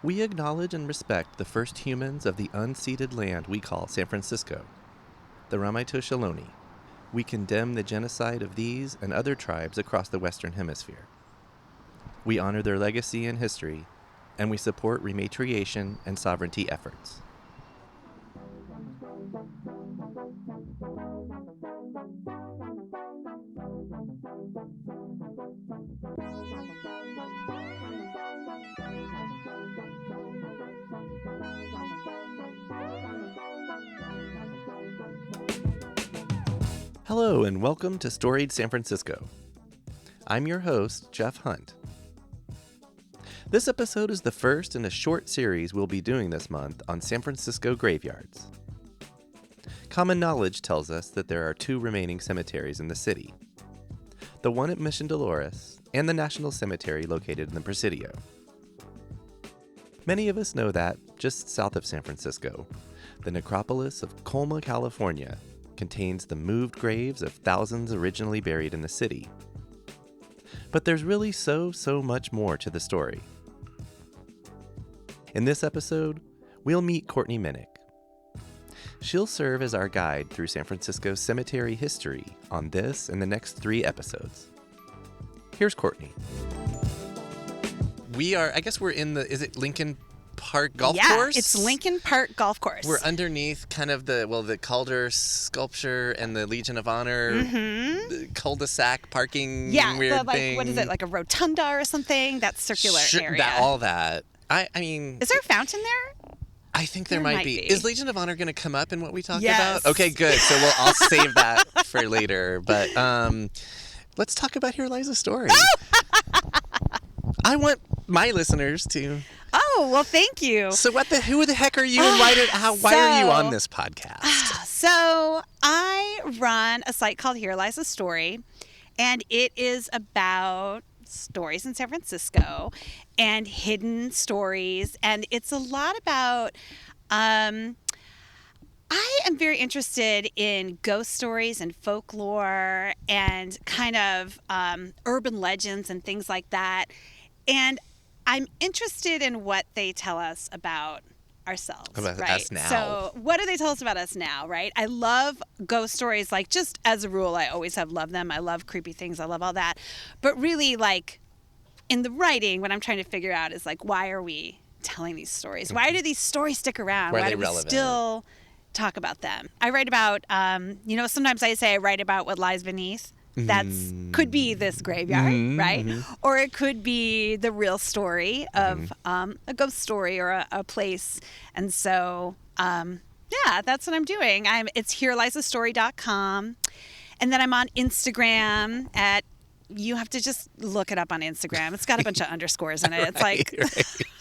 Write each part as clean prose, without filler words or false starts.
We acknowledge and respect the first humans of the unceded land we call San Francisco, the Ramaytush Ohlone. We condemn the genocide of these and other tribes across the Western Hemisphere. We honor their legacy and history, and we support rematriation and sovereignty efforts. Hello and welcome to Storied San Francisco. I'm your host, Jeff Hunt. This episode is the first in a short series we'll be doing this month on San Francisco graveyards. Common knowledge tells us that there are two remaining cemeteries in the city. The one at Mission Dolores and the National Cemetery located in the Presidio. Many of us know that, just south of San Francisco, the necropolis of Colma, California, contains the moved graves of thousands originally buried in the city. But there's really so much more to the story. In this episode, we'll meet Courtney Minick. She'll serve as our guide through San Francisco's cemetery history on this and the next 3 episodes. Here's Courtney. We're in is it Lincoln Park Golf Course? Yeah, it's Lincoln Park Golf Course. We're underneath kind of the Calder sculpture and the Legion of Honor cul-de-sac parking weird thing. What is it, like a rotunda or something? That circular area. All that. I mean... Is there a fountain there? I think there might be. Is Legion of Honor going to come up in what we talk Yes. about? Okay, good. So I'll save that for later. But let's talk about Here Lies a Story. I want my listeners to... Oh, well, thank you. So who the heck are you and why are you on this podcast? So I run a site called Here Lies a Story, and it is about stories in San Francisco and hidden stories. And it's a lot about, I am very interested in ghost stories and folklore and kind of urban legends and things like that. And I'm interested in what they tell us about ourselves, about right? us now. So what do they tell us about us now, right? I love ghost stories. Like, just as a rule, I always have loved them. I love creepy things. I love all that. But really, like, in the writing, what I'm trying to figure out is, like, why are we telling these stories? Why do these stories stick around? Why are do they we relevant? still talk about them? I write about, sometimes I say I write about what lies beneath. Could be this graveyard, right? Or it could be the real story of a ghost story or a place. And so, that's what I'm doing. It's herelisastory.com. And then I'm on Instagram you have to just look it up on Instagram. It's got a bunch of underscores in it. It's right.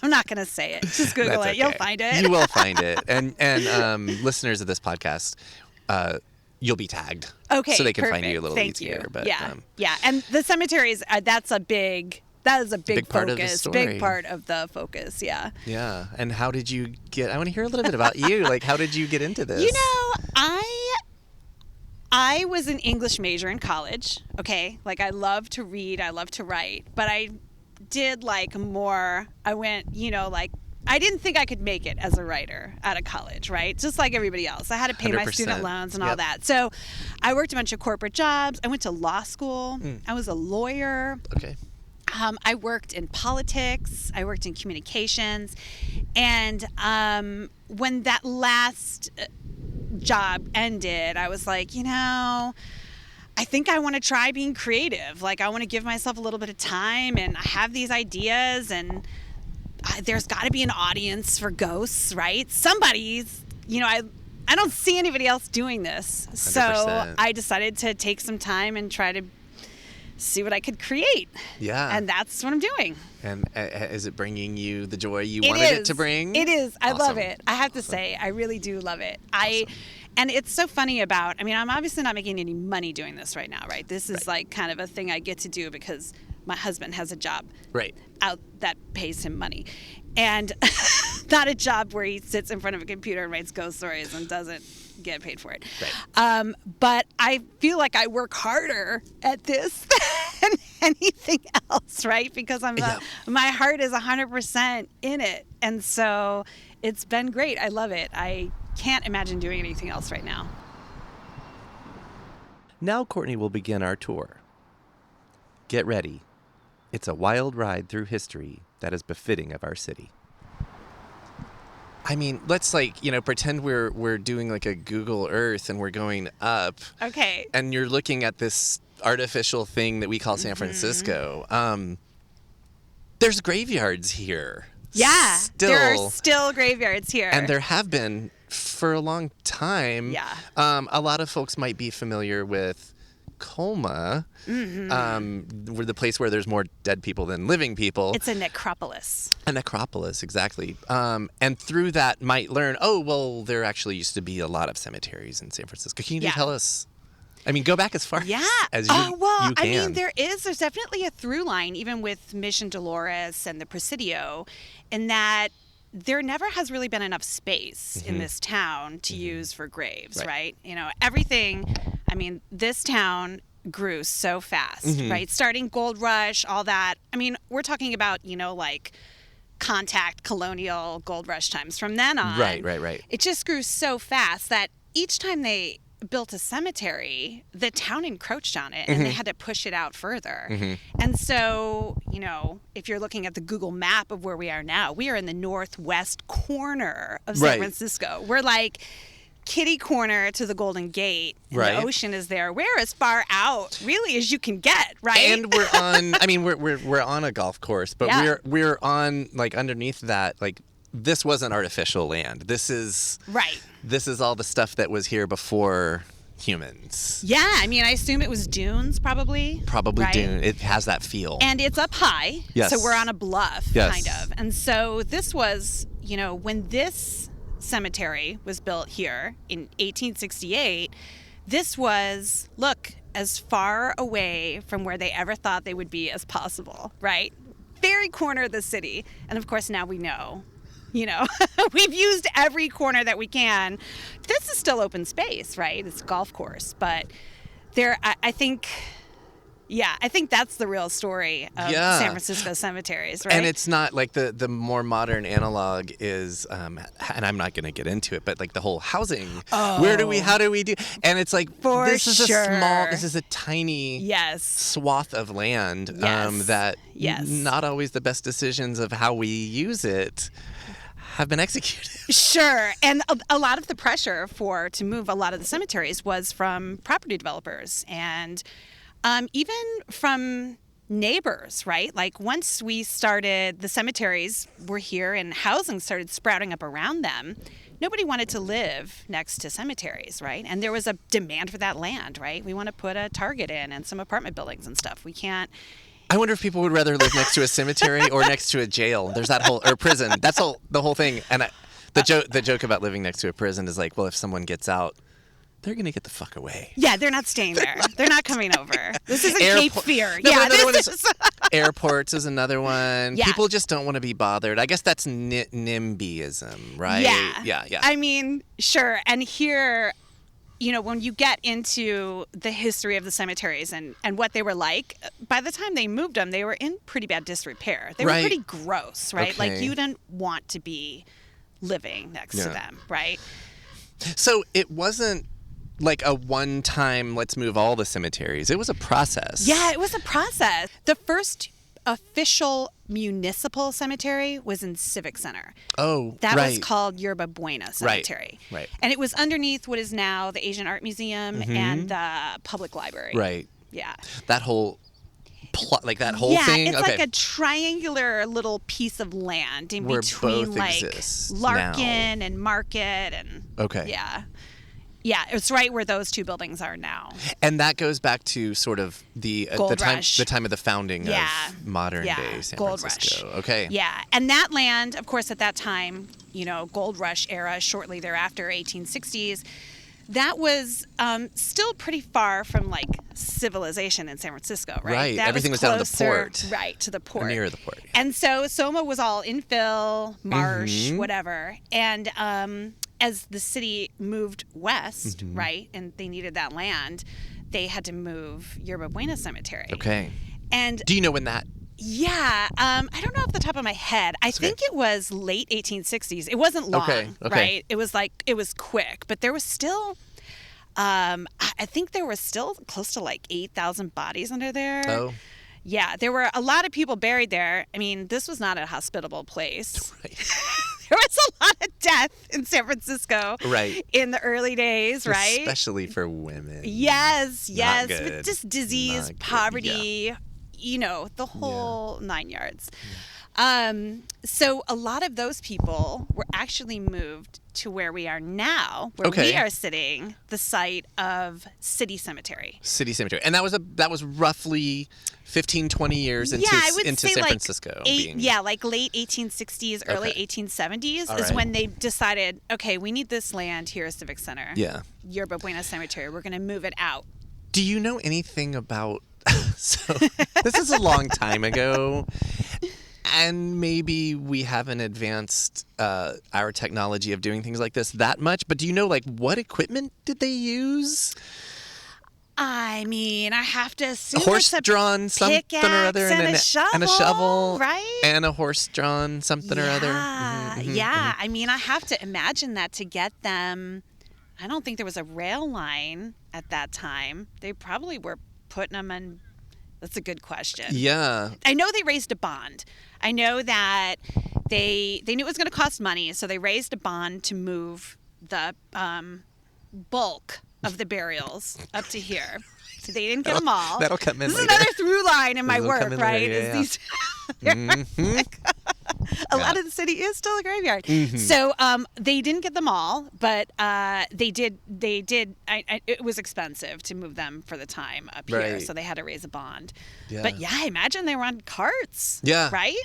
I'm not going to say it. Just Google it. Okay. You'll find it. You will find it. And listeners of this podcast, you'll be tagged. Okay, so they can perfect. find you a little Thank easier. You. But, yeah. And the cemeteries, that is a big part of the focus. story. Big part of the focus, yeah. Yeah. And how did you I want to hear a little bit about you. Like, how did you get into this? I was an English major in college, okay? Like, I love to read, I love to write, but I did, like, more, I went, I didn't think I could make it as a writer out of college, right? Just like everybody else. I had to pay my student loans and all that. So I worked a bunch of corporate jobs. I went to law school. I was a lawyer. Okay. I worked in politics. I worked in communications. And when that last job ended, I was like, I think I want to try being creative. Like, I want to give myself a little bit of time, and I have these ideas, and there's got to be an audience for ghosts, right? Somebody's, I don't see anybody else doing this. 100%. So I decided to take some time and try to see what I could create. Yeah. And that's what I'm doing. And is it bringing you the joy you wanted it to bring? It is. I Awesome. love it. I have to say, I really do love it. And it's so funny I'm obviously not making any money doing this right now, right? This is like kind of a thing I get to do because my husband has a job out that pays him money. And not a job where he sits in front of a computer and writes ghost stories and doesn't get paid for it. Right. But I feel like I work harder at this than anything else, right? Because my heart is 100% in it. And so it's been great. I love it. I can't imagine doing anything else right now. Now Courtney will begin our tour. Get ready. It's a wild ride through history that is befitting of our city. I mean, let's pretend we're doing like a Google Earth and we're going up. Okay. And you're looking at this artificial thing that we call San Francisco. There's graveyards here. Yeah. Still. There are still graveyards here. And there have been for a long time. Yeah. A lot of folks might be familiar with Colma, where the place where there's more dead people than living people. It's a necropolis. A necropolis, exactly. And through that might learn, there actually used to be a lot of cemeteries in San Francisco. Can you tell us? I mean, go back as far as you can. I mean, there's definitely a through line, even with Mission Dolores and the Presidio, in that there never has really been enough space in this town to use for graves, right? You know, everything, I mean, this town grew so fast, right? Starting Gold Rush, all that. I mean, we're talking about, like contact colonial Gold Rush times. From then on, right. It just grew so fast that each time they built a cemetery, the town encroached on it and they had to push it out further. And so, if you're looking at the Google map of where we are now, we are in the northwest corner of San Francisco. We're like kitty corner to the Golden Gate. And the ocean is there. We're as far out really as you can get, right? And we're on we're on a golf course, but we're on underneath that, this wasn't artificial land. This is all the stuff that was here before humans. Yeah, I mean, I assume it was dunes, probably. Probably right? dune. It has that feel. And it's up high. Yes. So we're on a bluff, yes. kind of. And so this was, when this cemetery was built here in 1868, this was, as far away from where they ever thought they would be as possible, right? Very corner of the city. And of course, now we know. We've used every corner that we can. This is still open space, right? It's a golf course. But I think that's the real story of San Francisco cemeteries, right? And it's not like the more modern analog is, and I'm not going to get into it, but the whole housing. Oh. How do we do? And it's this is a tiny swath of land that not always the best decisions of how we use it have been executed. Sure. And a lot of the pressure to move a lot of the cemeteries was from property developers and even from neighbors, right? Once we started, the cemeteries were here and housing started sprouting up around them. Nobody wanted to live next to cemeteries, right? And there was a demand for that land, right? We want to put a Target in and some apartment buildings and stuff. We can't. I wonder if people would rather live next to a cemetery or next to a jail. There's that or prison. That's the whole thing. And the joke about living next to a prison is if someone gets out, they're going to get the fuck away. Yeah, they're not staying there. They're not coming over. This isn't Cape Fear. No, another one is airports is another one. Yeah. People just don't want to be bothered. I guess that's NIMBYism, right? Yeah. I mean, sure. And here, when you get into the history of the cemeteries and what they were like, by the time they moved them, they were in pretty bad disrepair. They were pretty gross, right? Okay. You didn't want to be living next to them, right? So it wasn't a one-time, let's move all the cemeteries. It was a process. Yeah, it was a process. The first official municipal cemetery was in Civic Center. Oh, that was called Yerba Buena Cemetery. Right. And it was underneath what is now the Asian Art Museum and the Public Library. Right. Yeah. That whole that whole thing? It's like a triangular little piece of land in where between both Larkin now. And Market and Yeah. Yeah, it's right where those two buildings are now. And that goes back to sort of the time of the founding of modern day San Gold Francisco. Rush. Okay. Yeah, and that land, of course, at that time, Gold Rush era, shortly thereafter, 1860s, that was still pretty far from civilization in San Francisco, right? Right. That Everything was down to the port. Right, to the port. Or near the port. Yeah. And so Soma was all infill, marsh, whatever. And as the city moved west, right, and they needed that land, they had to move Yerba Buena Cemetery. Okay. And do you know when that? Yeah, I don't know off the top of my head. I think it was late 1860s. It wasn't long, right? It was quick, but there was still, I think there was still close to like 8,000 bodies under there. Oh. Yeah, there were a lot of people buried there. I mean, this was not a hospitable place. Right. There was a lot of death in San Francisco in the early days, right? Especially for women. Yes. Not good. But just disease, poverty, the whole 9 yards. So a lot of those people were actually moved to where we are now, where we are sitting, the site of City Cemetery. City Cemetery. And that was roughly 15, 20 years into San Francisco. Like late 1860s, early 1870s is when they decided, okay, we need this land here at Civic Center. Yeah. Yerba Buena Cemetery. We're going to move it out. Do you know anything about... So this is a long time ago. And maybe we haven't advanced our technology of doing things like this that much. But do you know, like, what equipment did they use? I mean, I have to assume a horse-drawn something or other, and a shovel, right? And a horse-drawn something or other. I mean, I have to imagine that to get them. I don't think there was a rail line at that time. They probably were putting them in. That's a good question. Yeah. I know they raised a bond. I know that they knew it was going to cost money, so they raised a bond to move the bulk of the burials up to here. So they didn't get them all. That'll come in This later. is another through line in my work, right? Yeah. A lot of the city is still a graveyard. So they didn't get them all, but they did. It was expensive to move them for the time up here, so they had to raise a bond. Yeah. But I imagine they were on carts. Yeah. Right?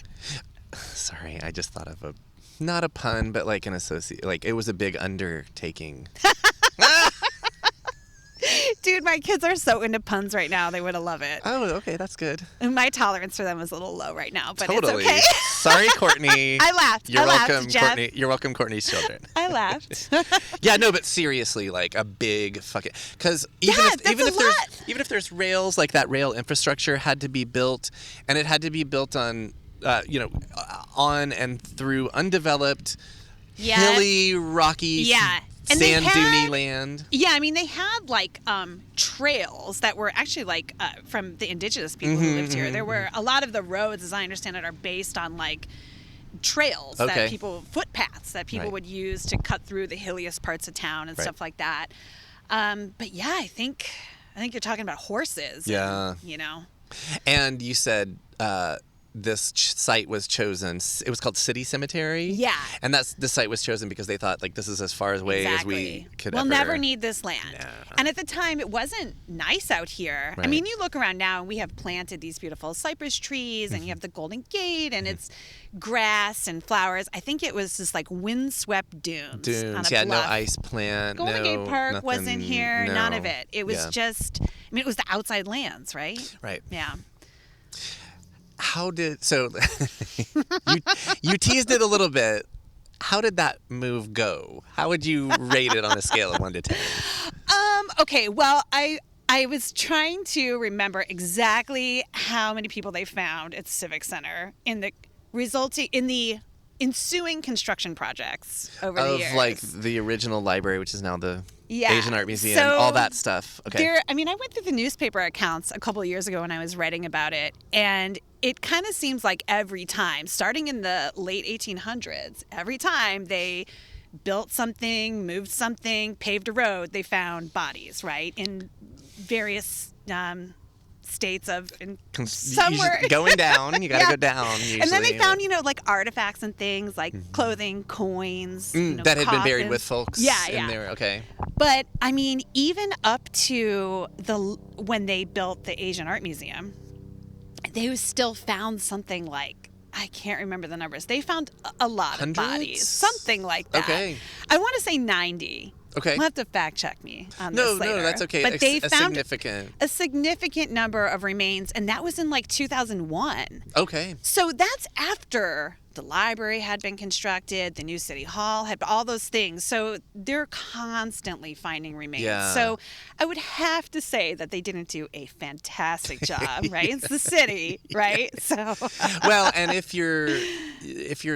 Sorry, I just thought of not a pun, but like an associate. Like it was a big undertaking. Dude, my kids are so into puns right now. They would have loved it. Oh, okay. That's good. And my tolerance for them is a little low right now, but totally. It's okay. Sorry, Courtney. I laughed. You're welcome, laughed, Jeff. Courtney. You're welcome, Courtney's children. I laughed. Yeah, no, but seriously, like a big fucking... Because even if there's rails, like that rail infrastructure had to be built, and it had to be built on, on and through undeveloped, hilly, rocky... Sand duny land. Yeah, I mean, they had like trails that were actually like from the indigenous people who lived here. There were a lot of the roads, as I understand it, are based on like trails footpaths that people would use to cut through the hilliest parts of town and stuff like that. But yeah, I think you're talking about horses. Yeah. And, And you said this site was chosen. It was called City Cemetery. Yeah. And the site was chosen because they thought, like, this is as far away as we could We'll never need this land. No. And at the time, it wasn't nice out here. Right. I mean, you look around now, and we have planted these beautiful cypress trees, and you have the Golden Gate, and it's grass and flowers. I think it was just like windswept dunes. On a no ice plant. Golden Gate Park nothing, wasn't here. no. None of it. It was just, I mean, it was the outside lands, right? Right. Yeah. You teased it a little bit. How did that move go? How would you rate it on a scale of 1 to 10? Okay, well, I was trying to remember exactly how many people they found at Civic Center in the ensuing construction projects over the years. Of like the original library, which is now the Asian Art Museum, all that stuff. Okay. I went through the newspaper accounts a couple of years ago when I was writing about it, and it kind of seems like every time, starting in the late 1800s, every time they built something, moved something, paved a road, they found bodies, right, in various states of somewhere going down. You got to go down. Usually. And then they found, like artifacts and things like clothing, coins that had been buried with folks. In there. Okay. But I mean, even up to when they built the Asian Art Museum, they still found something like, I can't remember the numbers. They found a lot of bodies, something like that. Okay. I want to say 90. Okay. We'll have to fact check me on No, this later. no, that's okay. But they found a significant number of remains, and that was in like 2001. Okay. So that's after the library had been constructed, the new city hall had all those things. So they're constantly finding remains. Yeah. So I would have to say that they didn't do a fantastic job, right? It's the city, right? So well, and if you're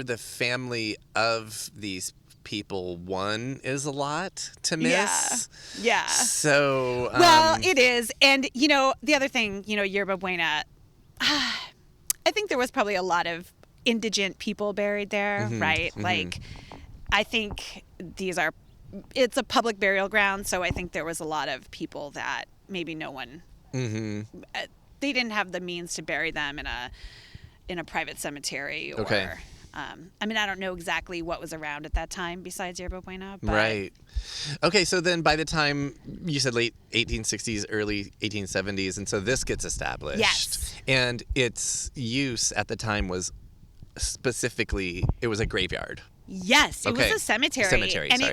the family of these people, one is a lot to miss. Yeah. So well, it is. And the other thing, Yerba Buena, I think there was probably a lot of indigent people buried there, right? Like, I think it's a public burial ground, so I think there was a lot of people that maybe no one, they didn't have the means to bury them in a private cemetery or, okay. I don't know exactly what was around at that time besides Yerba Buena. But right. Okay, so then by the time you said late 1860s, early 1870s, and so this gets established. Yes. And its use at the time was specifically, it was a graveyard. Yes, it was a cemetery. And sorry.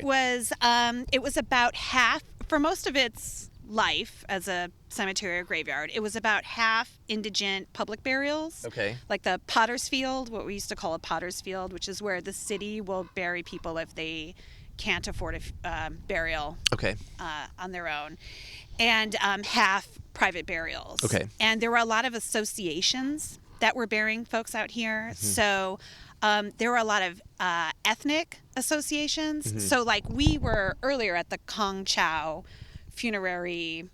it was about half, for most of its life as a cemetery or graveyard, it was about half indigent public burials. Okay. Like the Potter's Field, what we used to call a Potter's Field, which is where the city will bury people if they can't afford a burial on their own. And half private burials. Okay. And there were a lot of associations that were burying folks out here. So there were a lot of ethnic associations. So like we were earlier at the Kong Chau funerary, I'm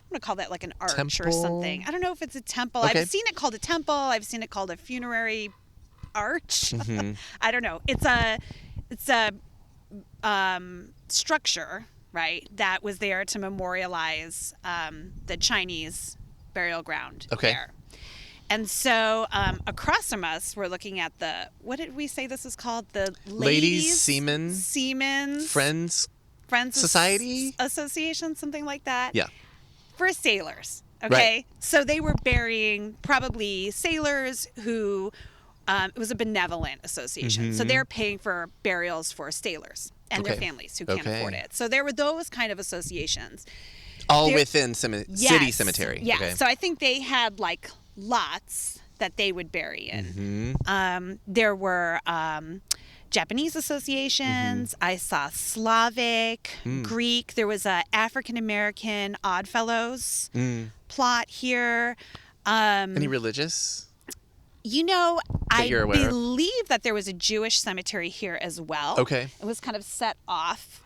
going to call that like an arch temple? Or something. I don't know if it's a temple. Okay. I've seen it called a temple. I've seen it called a funerary arch. I don't know. It's a structure, right, that was there to memorialize the Chinese burial ground there. And so across from us, we're looking at what did we say this is called? The Ladies Seamen's Friends Society? Association, something like that. Yeah. For sailors, okay? Right. So they were burying probably sailors who, it was a benevolent association. So they're paying for burials for sailors and their families who can't afford it. So there were those kind of associations. All within city cemetery. Yeah. Okay. So I think they had like lots that they would bury in. There were Japanese associations. I saw Slavic, Greek. There was a African American Oddfellows plot here. Any religious? I you're aware of? believe that there was a Jewish cemetery here as well. Okay. It was kind of set off.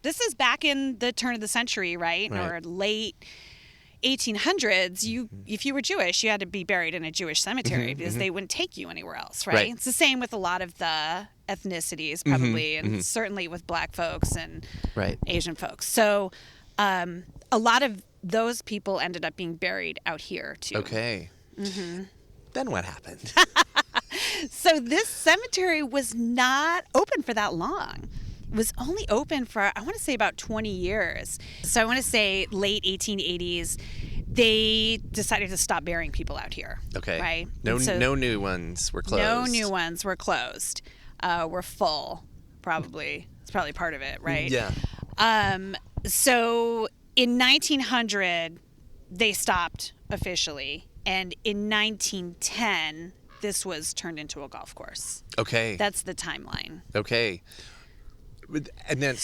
This is back in the turn of the century, right? Or late 1800s. If you were Jewish, you had to be buried in a Jewish cemetery because they wouldn't take you anywhere else, right? It's the same with a lot of the ethnicities, probably, and certainly with Black folks and Asian folks. So a lot of those people ended up being buried out here too. Okay. Then what happened? So this cemetery was not open for that long. It was only open for, I want to say, about 20 years. So I want to say late 1880s, they decided to stop burying people out here. Okay. Right? No new ones were closed. No new ones were closed. We're full, probably. It's probably part of it, right? Yeah. So in 1900, they stopped officially. And in 1910, this was turned into a golf course. Okay. That's the timeline. Okay. And then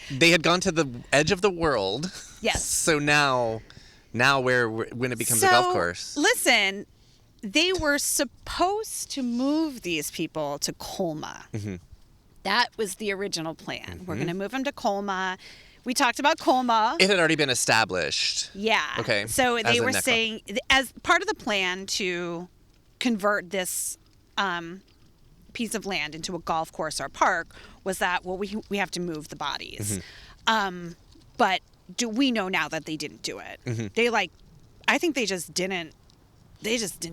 they had gone to the edge of the world. Yes. So now when it becomes a golf course. Listen, they were supposed to move these people to Colma. That was the original plan. We're going to move them to Colma. We talked about Colma. It had already been established. Yeah. Okay. So they were saying, as part of the plan to convert this piece of land into a golf course or park, was that, well, we have to move the bodies. But do we know now that they didn't do it? I think they just didn't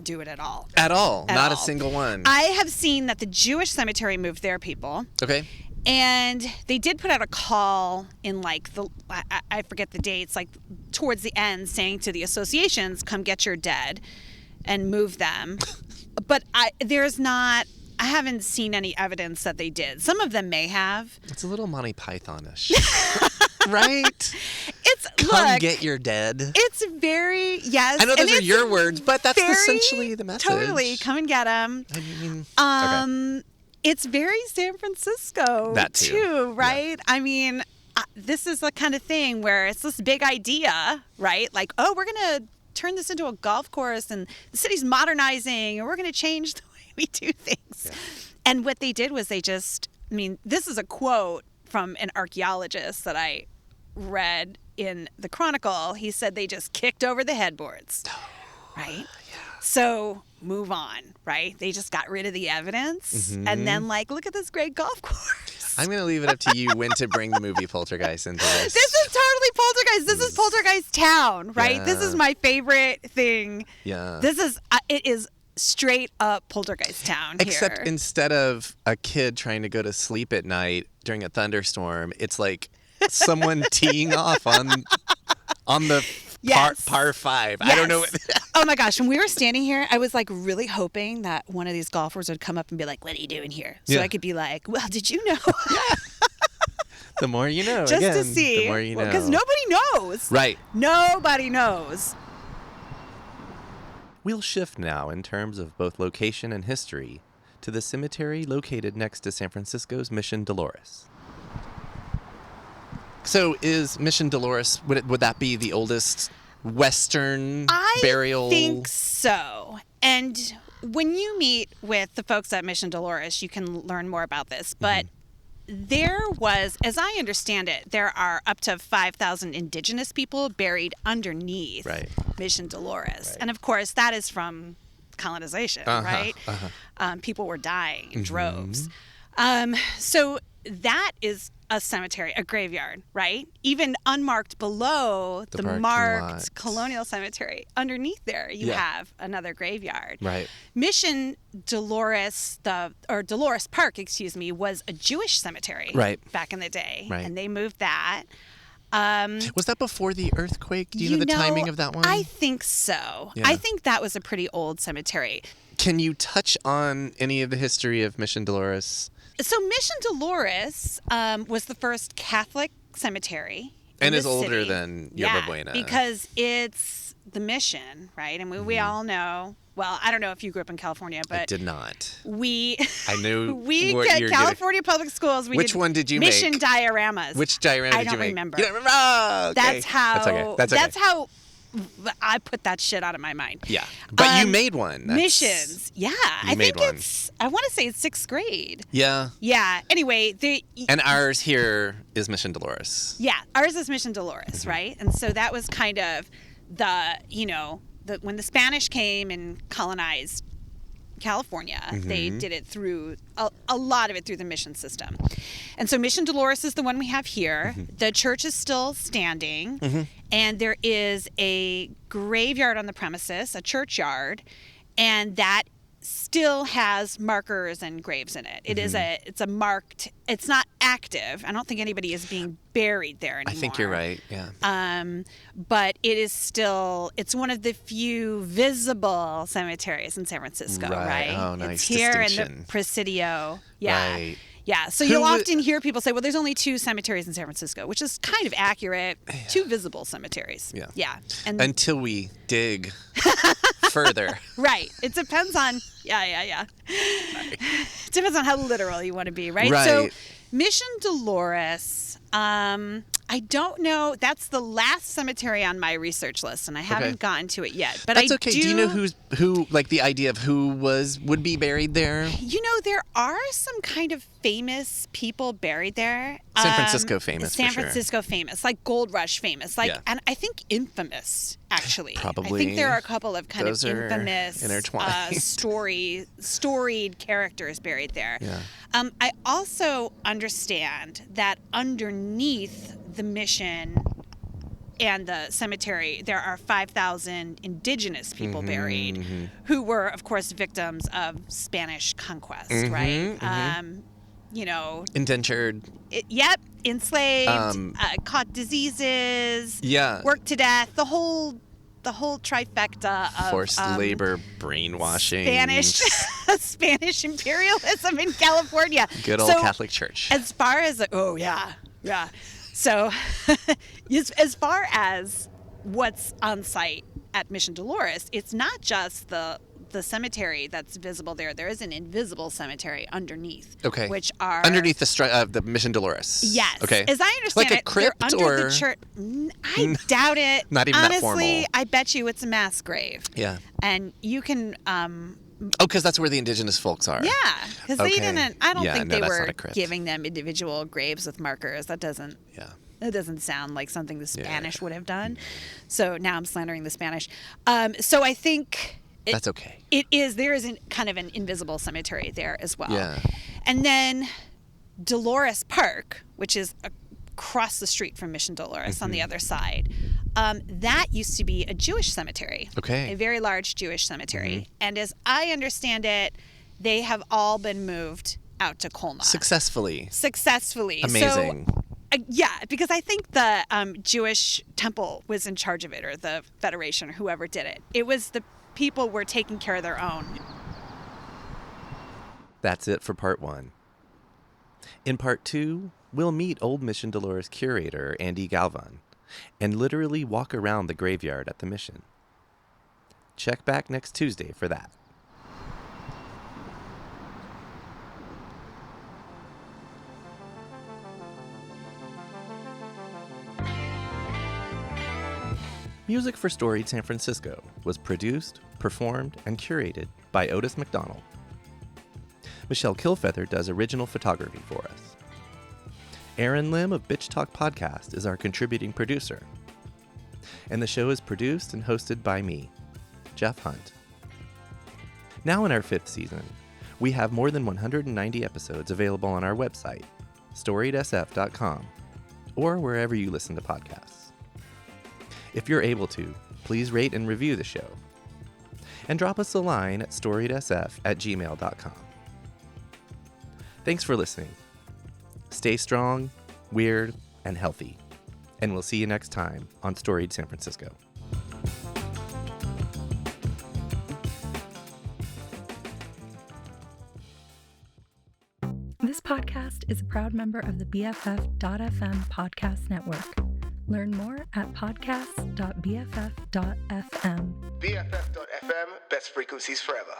do it at all. At all? Not a single one? I have seen that the Jewish cemetery moved their people. Okay. And they did put out a call in I forget the dates, like towards the end, saying to the associations, come get your dead and move them. But I I haven't seen any evidence that they did. Some of them may have. It's a little Monty Python-ish. Right? Look, get your dead. It's very, yes. I know those are your words, but that's essentially the message. Totally. Come and get them. I mean, okay. It's very San Francisco, that too, right? Yeah. I mean, this is the kind of thing where it's this big idea, right? Like, oh, we're going to turn this into a golf course and the city's modernizing and we're going to change the way we do things. Yeah. And what they did was this is a quote from an archaeologist that I read in the Chronicle. He said they just kicked over the headboards, right? Yeah. So move on, right? They just got rid of the evidence and then look at this great golf course. I'm going to leave it up to you when to bring the movie Poltergeist into this. This is totally Poltergeist. This is Poltergeist Town, right? Yeah. This is my favorite thing. Yeah. It is straight up Poltergeist Town here. Except instead of a kid trying to go to sleep at night during a thunderstorm, it's like someone teeing off on the par 5. Yes. I don't know. Oh my gosh. When we were standing here, I was really hoping that one of these golfers would come up and be like, what are you doing here? So I could be like, well, did you know? The more you know. Just again, to see. The more you know. Because nobody knows. Right. Nobody knows. We'll shift now in terms of both location and history to the cemetery located next to San Francisco's Mission Dolores. So is Mission Dolores, would that be the oldest Western burial? I think so. And when you meet with the folks at Mission Dolores, you can learn more about this. But there was, as I understand it, there are up to 5,000 indigenous people buried underneath Mission Dolores. Right. And of course, that is from colonization, right? People were dying in droves. So that is a cemetery, a graveyard, right? Even unmarked below the marked colonial cemetery, underneath there you have another graveyard. Right. Mission Dolores, Dolores Park, was a Jewish cemetery back in the day, and they moved that. Was that before the earthquake? Do you know the timing of that one? I think so. Yeah. I think that was a pretty old cemetery. Can you touch on any of the history of Mission Dolores? So Mission Dolores was the first Catholic cemetery and is older than Yerba Buena. Because it's the mission, right? And we all know. Well, I don't know if you grew up in California, but I did not. I knew we get California public schools. Which one did you mission make? dioramas. Which diorama did you make? I don't remember. You don't remember? Oh, okay. That's how. That's okay. How I put that shit out of my mind. Yeah, but you made one. Missions. Yeah, I think it's. I want to say it's 6th grade. Yeah. Yeah. Anyway, and ours here is Mission Dolores. Yeah, ours is Mission Dolores, right? And so that was kind of when the Spanish came and colonized California, they did it through a lot of it through the mission system. And so Mission Dolores is the one we have here. The church is still standing, and there is a graveyard on the premises, a churchyard, and that still has markers and graves in it. It's a marked, it's not active. I don't think anybody is being buried there anymore. I think you're right, yeah. But it is still, it's one of the few visible cemeteries in San Francisco, right? Oh, nice. It's here in the Presidio. Yeah. Right. Yeah, so you'll often hear people say, well, there's only 2 cemeteries in San Francisco, which is kind of accurate. 2 visible cemeteries. Yeah. Yeah. And until we dig further. Right. It depends on, yeah. It depends on how literal you want to be, right? Right. So Mission Dolores, I don't know. That's the last cemetery on my research list, and I haven't gotten to it yet. But that's okay. Do you know who, like the idea of who would be buried there? There are some kind of famous people buried there. San Francisco famous, San Francisco famous, like Gold Rush famous, and I think infamous, actually. Probably. I think there are a couple of kind of infamous, intertwined. storied characters buried there. Yeah. I also understand that underneath the mission and the cemetery, there are 5,000 indigenous people buried who were, of course, victims of Spanish conquest, right? Indentured. Enslaved, caught diseases, worked to death, the whole trifecta of forced labor, brainwashing, Spanish Spanish imperialism in California. Good old Catholic Church. As far as, yeah. So as far as what's on site at Mission Dolores, it's not just the cemetery that's visible there. There is an invisible cemetery underneath. Okay. Which are underneath the Mission Dolores. Yes. Okay. As I understand like a crypt they're under or the church. I doubt it. Not even Honestly, that formal. I bet you it's a mass grave. Yeah. And you can. Because that's where the indigenous folks are. Yeah, because they didn't. I don't think they that's were not a crypt. giving them individual graves with markers. That doesn't. Yeah. That doesn't sound like something the Spanish would have done. So now I'm slandering the Spanish. So I think. That's okay. It is. There is kind of an invisible cemetery there as well. Yeah. And then Dolores Park, which is across the street from Mission Dolores on the other side, that used to be a Jewish cemetery. Okay. A very large Jewish cemetery. And as I understand they have all been moved out to Colma. Successfully. So, Amazing. yeah, because I think the Jewish temple was in charge of it, or the Federation, or whoever did it. It was the people were taking care of their own. That's it for part 1. In part 2, we'll meet Old Mission Dolores curator Andy Galvan and literally walk around the graveyard at the mission. Check back next Tuesday for that. Music for Storied San Francisco was produced, performed, and curated by Otis McDonald. Michelle Kilfeather does original photography for us. Aaron Lim of Bitch Talk Podcast is our contributing producer. And the show is produced and hosted by me, Jeff Hunt. Now in our 5th season, we have more than 190 episodes available on our website, storiedsf.com, or wherever you listen to podcasts. If you're able to, please rate and review the show. And drop us a line at storiedsf@gmail.com. Thanks for listening. Stay strong, weird, and healthy. And we'll see you next time on Storied San Francisco. This podcast is a proud member of the BFF.FM podcast network. Learn more at podcast.bff.fm. BFF.FM, best frequencies forever.